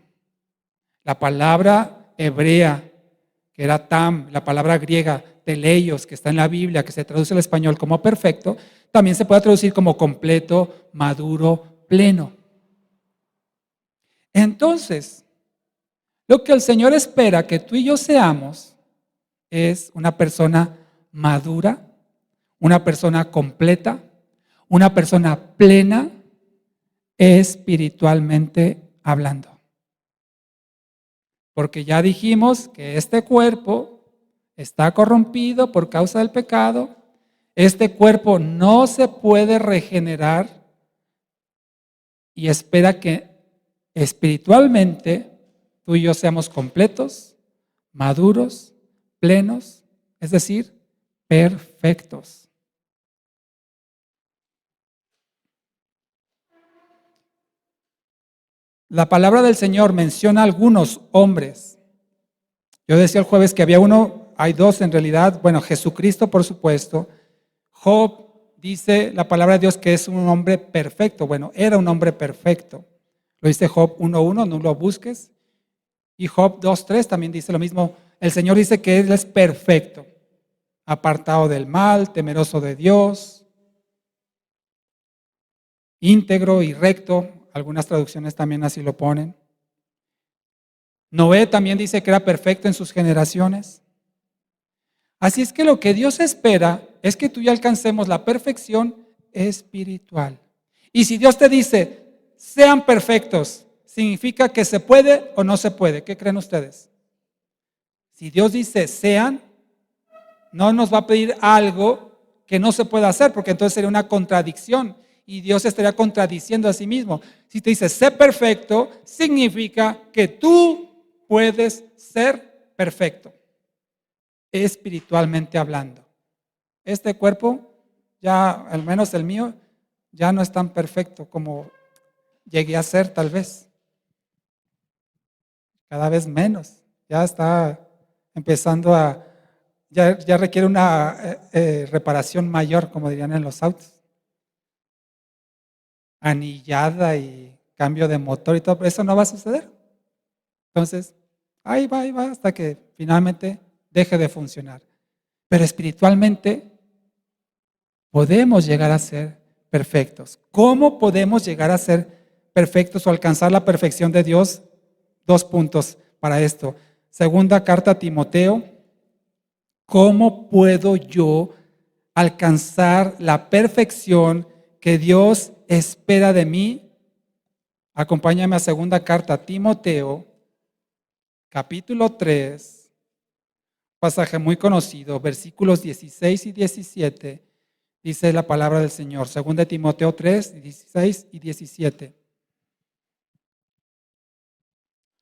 La palabra hebrea, que era tam, la palabra griega teleios, que está en la Biblia, que se traduce al español como perfecto, también se puede traducir como completo, maduro, pleno. Entonces, lo que el Señor espera que tú y yo seamos es una persona madura, una persona completa, una persona plena espiritualmente hablando. Porque ya dijimos que este cuerpo está corrompido por causa del pecado. Este cuerpo no se puede regenerar y espera que espiritualmente tú y yo seamos completos, maduros, plenos, es decir, perfectos. La palabra del Señor menciona a algunos hombres. Yo decía el jueves que había uno, hay dos en realidad, bueno, Jesucristo por supuesto. Job dice la palabra de Dios que es un hombre perfecto, bueno, era un hombre perfecto. Lo dice Job 1:1, no lo busques. Y Job 2:3 también dice lo mismo. El Señor dice que Él es perfecto, apartado del mal, temeroso de Dios, íntegro y recto. Algunas traducciones también así lo ponen. Noé también dice que era perfecto en sus generaciones. Así es que lo que Dios espera es que tú y yo alcancemos la perfección espiritual. Y si Dios te dice, sean perfectos, ¿significa que se puede o no se puede? ¿Qué creen ustedes? Si Dios dice, sean, no nos va a pedir algo que no se pueda hacer, porque entonces sería una contradicción y Dios estaría contradiciendo a sí mismo. Si te dice, sé perfecto, significa que tú puedes ser perfecto, espiritualmente hablando. Este cuerpo, ya al menos el mío, ya no es tan perfecto como llegué a ser tal vez. Cada vez menos. Ya está empezando ya requiere una reparación mayor, como dirían en los autos. Anillada y cambio de motor y todo, pero eso no va a suceder. Entonces, ahí va, hasta que finalmente deje de funcionar. Pero espiritualmente podemos llegar a ser perfectos. ¿Cómo podemos llegar a ser perfectos o alcanzar la perfección de Dios? 2 puntos para esto. Segunda carta a Timoteo. ¿Cómo puedo yo alcanzar la perfección que Dios espera de mí? Acompáñame a segunda carta a Timoteo, capítulo 3, pasaje muy conocido, versículos 16 y 17. Dice la palabra del Señor, segunda Timoteo 3, 16 y 17.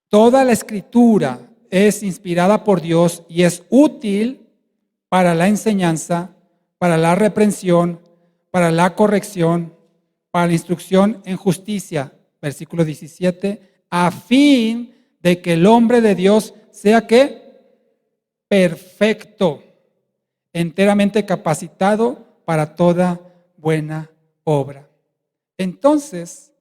Toda la escritura es inspirada por Dios y es útil para la enseñanza, para la reprensión, para la corrección, para la instrucción en justicia. Versículo 17, a fin de que el hombre de Dios sea ¿qué? Perfecto, enteramente capacitado para toda buena obra. Entonces,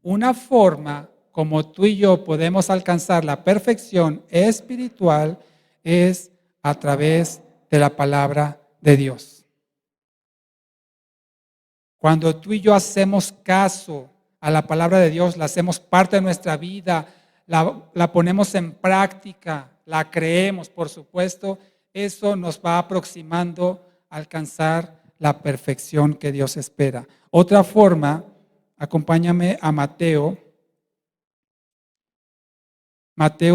una forma como tú y yo podemos alcanzar la perfección espiritual es a través de la palabra de Dios. Cuando tú y yo hacemos caso a la palabra de Dios, la hacemos parte de nuestra vida, la ponemos en práctica, la creemos, por supuesto, eso nos va aproximando a alcanzar la perfección que Dios espera. Otra forma, acompáñame a Mateo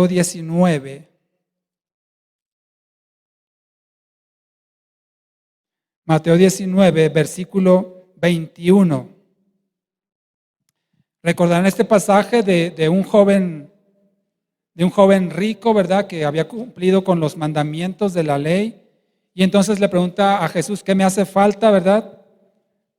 19. Mateo 19, versículo 21. Recordarán este pasaje de un joven rico, ¿verdad? Que había cumplido con los mandamientos de la ley. Y entonces le pregunta a Jesús, ¿qué me hace falta, verdad?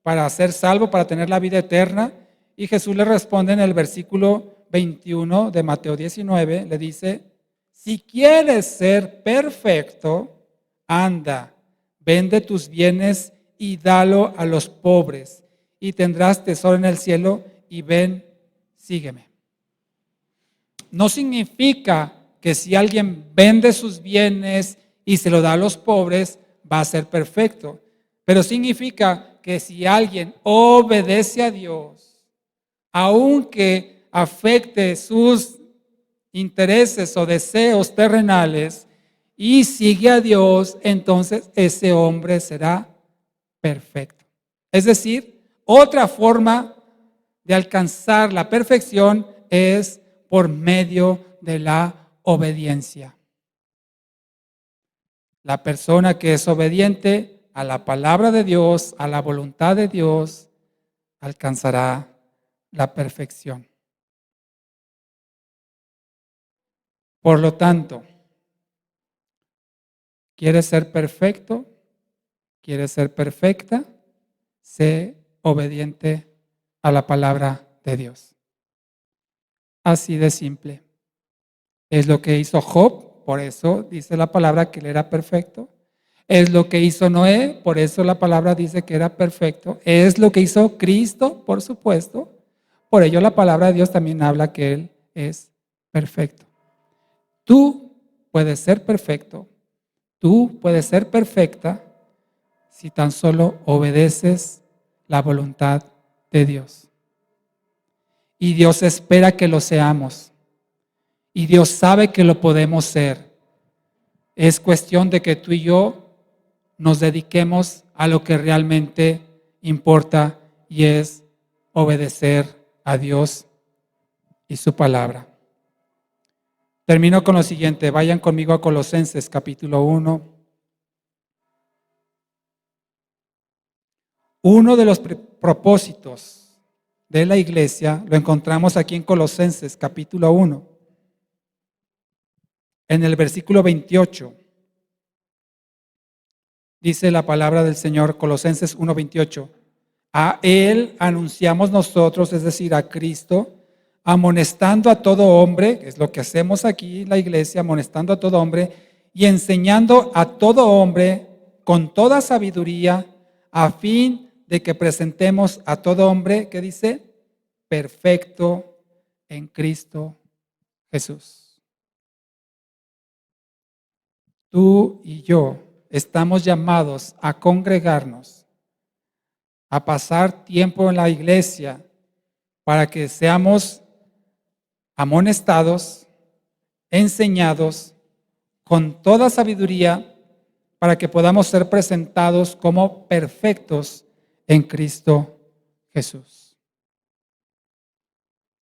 Para ser salvo, para tener la vida eterna. Y Jesús le responde en el versículo 21 de Mateo 19, le dice, si quieres ser perfecto, anda, vende tus bienes y dalo a los pobres, y tendrás tesoro en el cielo, y ven, sígueme. No significa que si alguien vende sus bienes y se lo da a los pobres, va a ser perfecto. Pero significa que si alguien obedece a Dios, aunque afecte sus intereses o deseos terrenales y sigue a Dios, entonces ese hombre será perfecto. Es decir, otra forma de alcanzar la perfección es por medio de la obediencia. La persona que es obediente a la palabra de Dios, a la voluntad de Dios, alcanzará la perfección. Por lo tanto, ¿quieres ser perfecto? ¿Quieres ser perfecta? Sé obediente a la palabra de Dios. Así de simple. Es lo que hizo Job, por eso dice la palabra que él era perfecto. Es lo que hizo Noé, por eso la palabra dice que era perfecto. Es lo que hizo Cristo, por supuesto. Por ello la palabra de Dios también habla que Él es perfecto. Tú puedes ser perfecto, tú puedes ser perfecta si tan solo obedeces la voluntad de Dios. Y Dios espera que lo seamos. Y Dios sabe que lo podemos ser. Es cuestión de que tú y yo nos dediquemos a lo que realmente importa y es obedecer a Dios y su palabra. Termino con lo siguiente. Vayan conmigo a Colosenses capítulo 1. Uno de los propósitos de la iglesia lo encontramos aquí en Colosenses capítulo 1, en el versículo 28. Dice la palabra del Señor, Colosenses 1:28. A Él anunciamos nosotros, es decir, a Cristo, amonestando a todo hombre, que es lo que hacemos aquí en la iglesia, amonestando a todo hombre y enseñando a todo hombre con toda sabiduría, a fin de que presentemos a todo hombre, ¿qué dice? Perfecto en Cristo Jesús. Tú y yo estamos llamados a congregarnos, a pasar tiempo en la iglesia para que seamos amonestados, enseñados con toda sabiduría para que podamos ser presentados como perfectos en Cristo Jesús.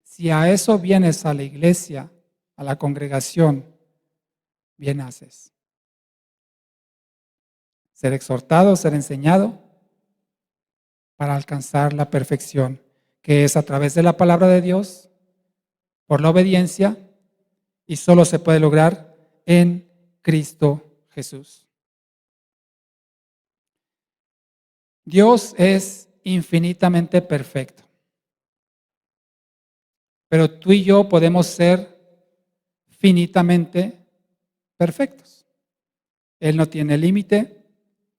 Si a eso vienes a la iglesia, a la congregación, bien haces. Ser exhortado, ser enseñado para alcanzar la perfección, que es a través de la palabra de Dios, por la obediencia, y solo se puede lograr en Cristo Jesús. Dios es infinitamente perfecto, pero tú y yo podemos ser finitamente perfectos. Él no tiene límite,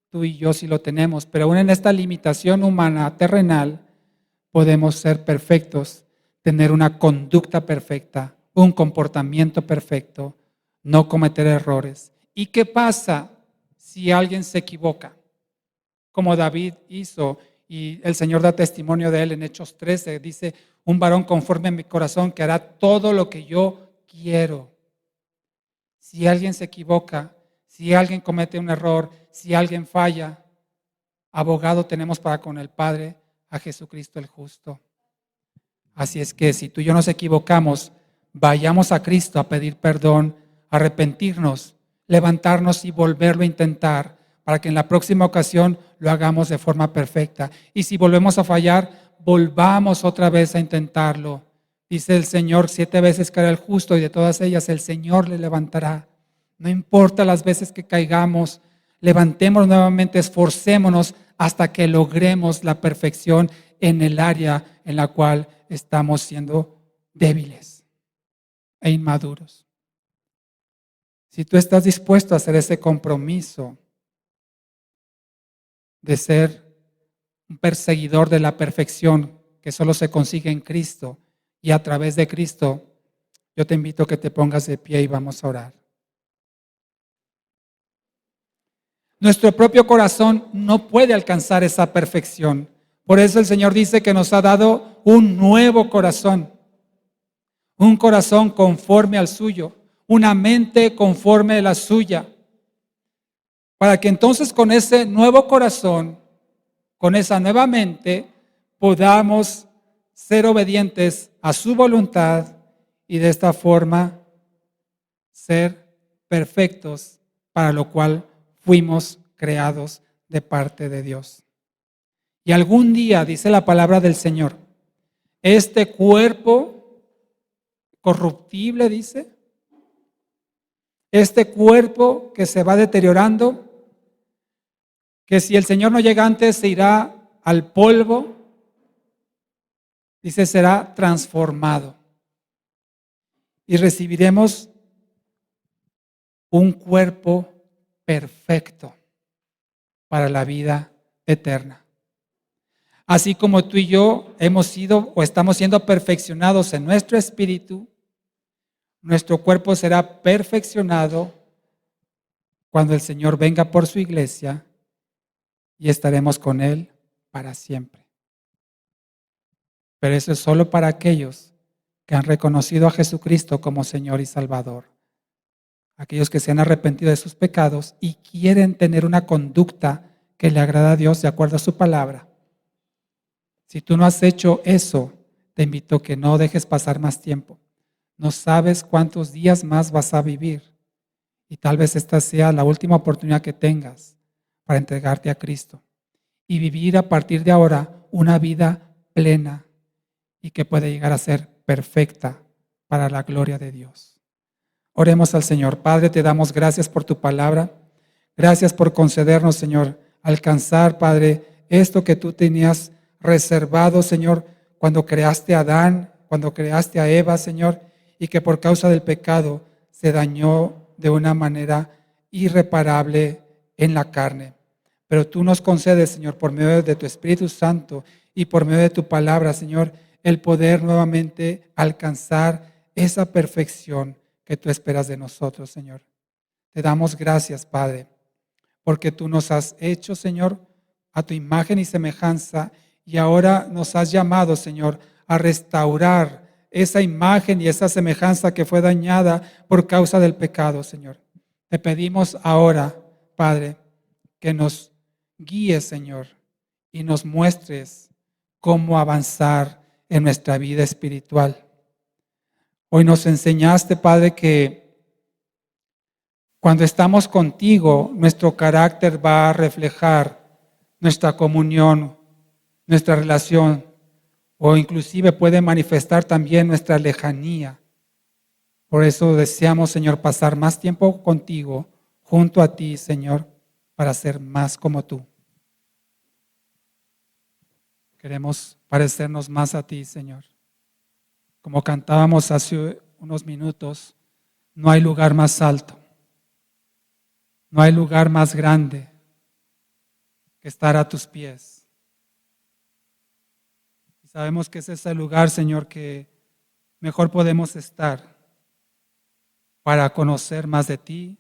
tú y yo sí lo tenemos, pero aún en esta limitación humana, terrenal, podemos ser perfectos, tener una conducta perfecta, un comportamiento perfecto, no cometer errores. ¿Y qué pasa si alguien se equivoca? Como David hizo, y el Señor da testimonio de él en Hechos 13, dice, un varón conforme a mi corazón que hará todo lo que yo quiero. Si alguien se equivoca, si alguien comete un error, si alguien falla, abogado tenemos para con el Padre, a Jesucristo el justo. Así es que si tú y yo nos equivocamos, vayamos a Cristo a pedir perdón, arrepentirnos, levantarnos y volverlo a intentar para que en la próxima ocasión lo hagamos de forma perfecta. Y si volvemos a fallar, volvamos otra vez a intentarlo. Dice el Señor, 7 veces caerá el justo y de todas ellas el Señor le levantará. No importa las veces que caigamos, levantémonos nuevamente, esforcémonos hasta que logremos la perfección en el área en la cual estamos siendo débiles e inmaduros. Si tú estás dispuesto a hacer ese compromiso de ser un perseguidor de la perfección que solo se consigue en Cristo y a través de Cristo, yo te invito a que te pongas de pie y vamos a orar. Nuestro propio corazón no puede alcanzar esa perfección. Por eso el Señor dice que nos ha dado un nuevo corazón, un corazón conforme al suyo, una mente conforme a la suya, para que entonces con ese nuevo corazón, con esa nueva mente, podamos ser obedientes a su voluntad y de esta forma ser perfectos, para lo cual fuimos creados de parte de Dios. Y algún día, dice la palabra del Señor, este cuerpo corruptible, dice, este cuerpo que se va deteriorando, que si el Señor no llega antes se irá al polvo, dice, será transformado. Y recibiremos un cuerpo perfecto para la vida eterna. Así como tú y yo hemos sido o estamos siendo perfeccionados en nuestro espíritu, nuestro cuerpo será perfeccionado cuando el Señor venga por su iglesia y estaremos con Él para siempre. Pero eso es solo para aquellos que han reconocido a Jesucristo como Señor y Salvador. Aquellos que se han arrepentido de sus pecados y quieren tener una conducta que le agrada a Dios de acuerdo a su palabra. Si tú no has hecho eso, te invito a que no dejes pasar más tiempo. No sabes cuántos días más vas a vivir. Y tal vez esta sea la última oportunidad que tengas para entregarte a Cristo. y vivir a partir de ahora una vida plena y que puede llegar a ser perfecta para la gloria de Dios. Oremos al Señor. Padre, te damos gracias por tu palabra. Gracias por concedernos, Señor, alcanzar, Padre, esto que tú tenías reservado, Señor, cuando creaste a Adán, cuando creaste a Eva, Señor, y que por causa del pecado se dañó de una manera irreparable en la carne. Pero tú nos concedes, Señor, por medio de tu Espíritu Santo y por medio de tu palabra, Señor, el poder nuevamente alcanzar esa perfección que tú esperas de nosotros, Señor. Te damos gracias, Padre, porque tú nos has hecho, Señor, a tu imagen y semejanza, y ahora nos has llamado, Señor, a restaurar esa imagen y esa semejanza que fue dañada por causa del pecado, Señor. Te pedimos ahora, Padre, que nos guíes, Señor, y nos muestres cómo avanzar en nuestra vida espiritual. Hoy nos enseñaste, Padre, que cuando estamos contigo, nuestro carácter va a reflejar nuestra comunión, nuestra relación, o inclusive puede manifestar también nuestra lejanía. Por eso deseamos, Señor, pasar más tiempo contigo, junto a ti, Señor, para ser más como tú. Queremos parecernos más a ti, Señor. Como cantábamos hace unos minutos, no hay lugar más alto, no hay lugar más grande que estar a tus pies. Y sabemos que ese es el lugar, Señor, que mejor podemos estar para conocer más de ti,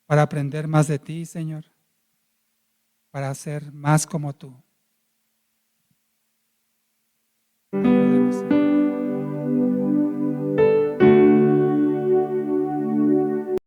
para aprender más de ti, Señor, para ser más como tú.